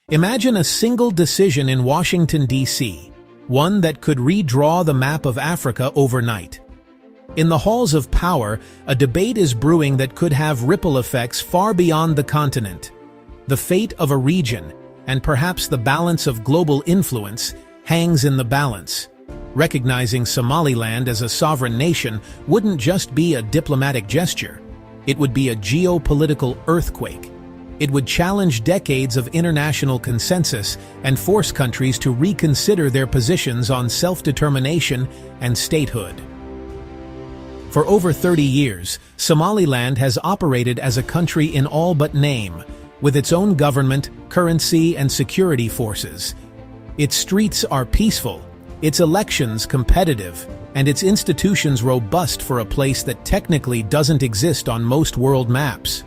Imagine a single decision in Washington, D.C., one that could redraw the map of Africa overnight. In the halls of power, a debate is brewing that could have ripple effects far beyond the continent. The fate of a region, and perhaps the balance of global influence, hangs in the balance. Recognizing Somaliland as a sovereign nation wouldn't just be a diplomatic gesture. It would be a geopolitical earthquake. It would challenge decades of international consensus and force countries to reconsider their positions on self-determination and statehood. For over 30 years, Somaliland has operated as a country in all but name, with its own government, currency, and security forces. Its streets are peaceful, its elections competitive, and its institutions robust for a place that technically doesn't exist on most world maps.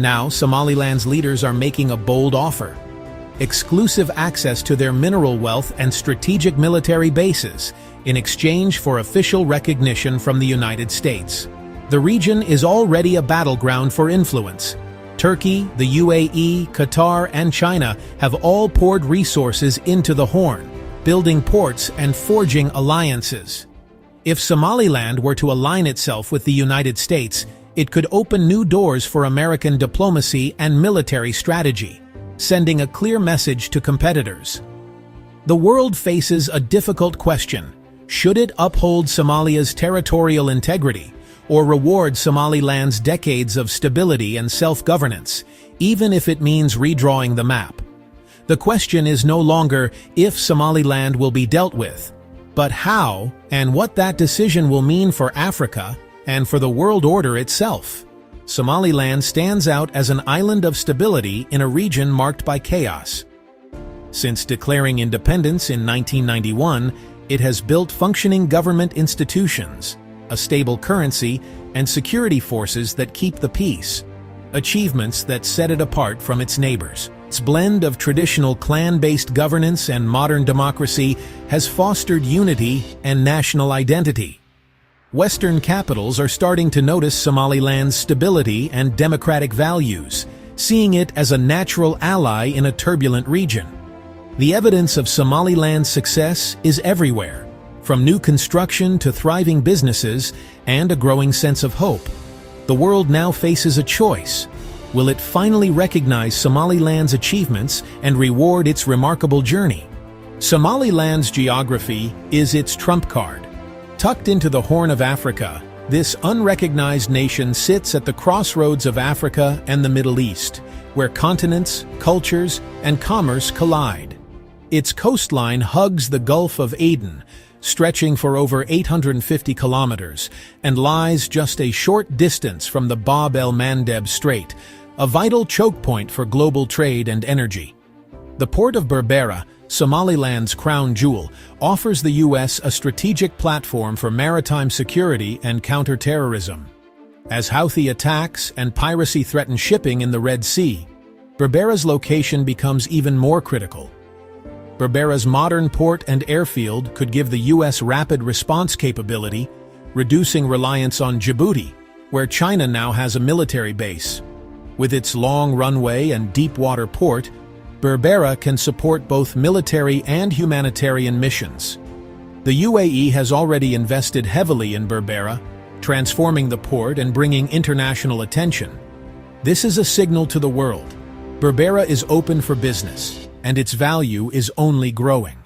Now, Somaliland's leaders are making a bold offer: exclusive access to their mineral wealth and strategic military bases, in exchange for official recognition from the United States. The region is already a battleground for influence. Turkey, the UAE, Qatar, and China have all poured resources into the Horn, building ports and forging alliances. If Somaliland were to align itself with the United States, it could open new doors for American diplomacy and military strategy, sending a clear message to competitors. The world faces a difficult question: should it uphold Somalia's territorial integrity, or reward Somaliland's decades of stability and self-governance, even if it means redrawing the map? The question is no longer if Somaliland will be dealt with, but how and what that decision will mean for Africa and for the world order itself. Somaliland stands out as an island of stability in a region marked by chaos. Since declaring independence in 1991, it has built functioning government institutions, a stable currency, and security forces that keep the peace, achievements that set it apart from its neighbors. Its blend of traditional clan-based governance and modern democracy has fostered unity and national identity. Western capitals are starting to notice Somaliland's stability and democratic values, seeing it as a natural ally in a turbulent region. The evidence of Somaliland's success is everywhere, from new construction to thriving businesses and a growing sense of hope. The world now faces a choice. Will it finally recognize Somaliland's achievements and reward its remarkable journey? Somaliland's geography is its trump card. Tucked into the Horn of Africa, this unrecognized nation sits at the crossroads of Africa and the Middle East, where continents, cultures, and commerce collide. Its coastline hugs the Gulf of Aden, stretching for over 850 kilometers, and lies just a short distance from the Bab el-Mandeb Strait, a vital choke point for global trade and energy. The port of Berbera, Somaliland's crown jewel, offers the U.S. a strategic platform for maritime security and counter-terrorism. As Houthi attacks and piracy threaten shipping in the Red Sea, Berbera's location becomes even more critical. Berbera's modern port and airfield could give the U.S. rapid response capability, reducing reliance on Djibouti, where China now has a military base. With its long runway and deep-water port, Berbera can support both military and humanitarian missions. The UAE has already invested heavily in Berbera, transforming the port and bringing international attention. This is a signal to the world. Berbera is open for business, and its value is only growing.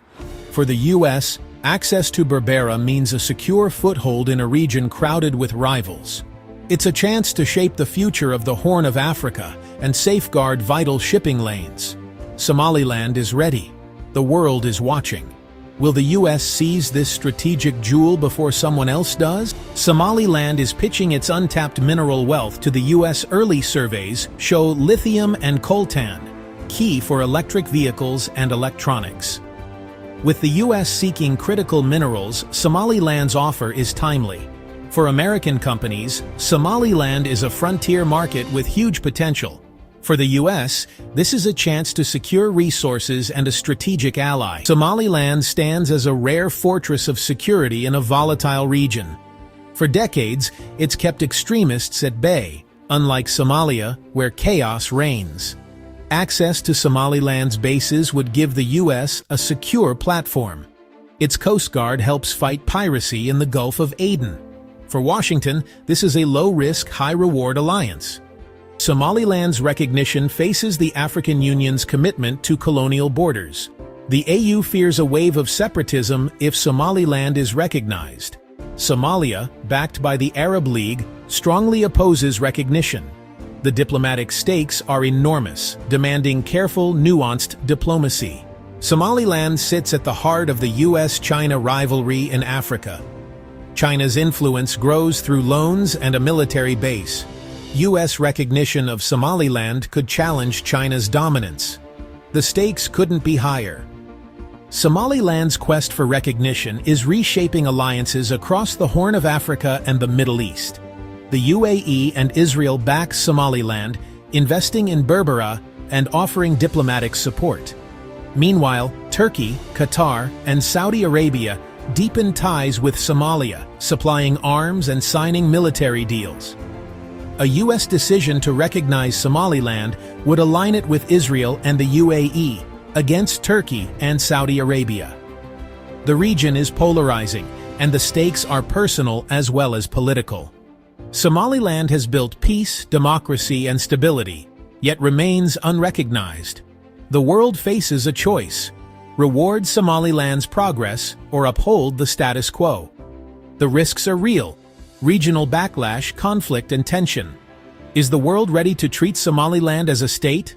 For the U.S., access to Berbera means a secure foothold in a region crowded with rivals. It's a chance to shape the future of the Horn of Africa and safeguard vital shipping lanes. Somaliland is ready. The world is watching. Will the U.S. seize this strategic jewel before someone else does? Somaliland is pitching its untapped mineral wealth to the U.S. Early surveys show lithium and coltan, key for electric vehicles and electronics. With the U.S. seeking critical minerals, Somaliland's offer is timely. For American companies, Somaliland is a frontier market with huge potential. For the U.S., this is a chance to secure resources and a strategic ally. Somaliland stands as a rare fortress of security in a volatile region. For decades, it's kept extremists at bay, unlike Somalia, where chaos reigns. Access to Somaliland's bases would give the U.S. a secure platform. Its Coast Guard helps fight piracy in the Gulf of Aden. For Washington, this is a low-risk, high-reward alliance. Somaliland's recognition faces the African Union's commitment to colonial borders. The AU fears a wave of separatism if Somaliland is recognized. Somalia, backed by the Arab League, strongly opposes recognition. The diplomatic stakes are enormous, demanding careful, nuanced diplomacy. Somaliland sits at the heart of the U.S.-China rivalry in Africa. China's influence grows through loans and a military base. U.S. recognition of Somaliland could challenge China's dominance. The stakes couldn't be higher. Somaliland's quest for recognition is reshaping alliances across the Horn of Africa and the Middle East. The UAE and Israel back Somaliland, investing in Berbera and offering diplomatic support. Meanwhile, Turkey, Qatar, and Saudi Arabia deepen ties with Somalia, supplying arms and signing military deals. A U.S. decision to recognize Somaliland would align it with Israel and the UAE against Turkey and Saudi Arabia. The region is polarizing, and the stakes are personal as well as political. Somaliland has built peace, democracy, and stability, yet remains unrecognized. The world faces a choice: reward Somaliland's progress or uphold the status quo. The risks are real: regional backlash, conflict, and tension. Is the world ready to treat Somaliland as a state?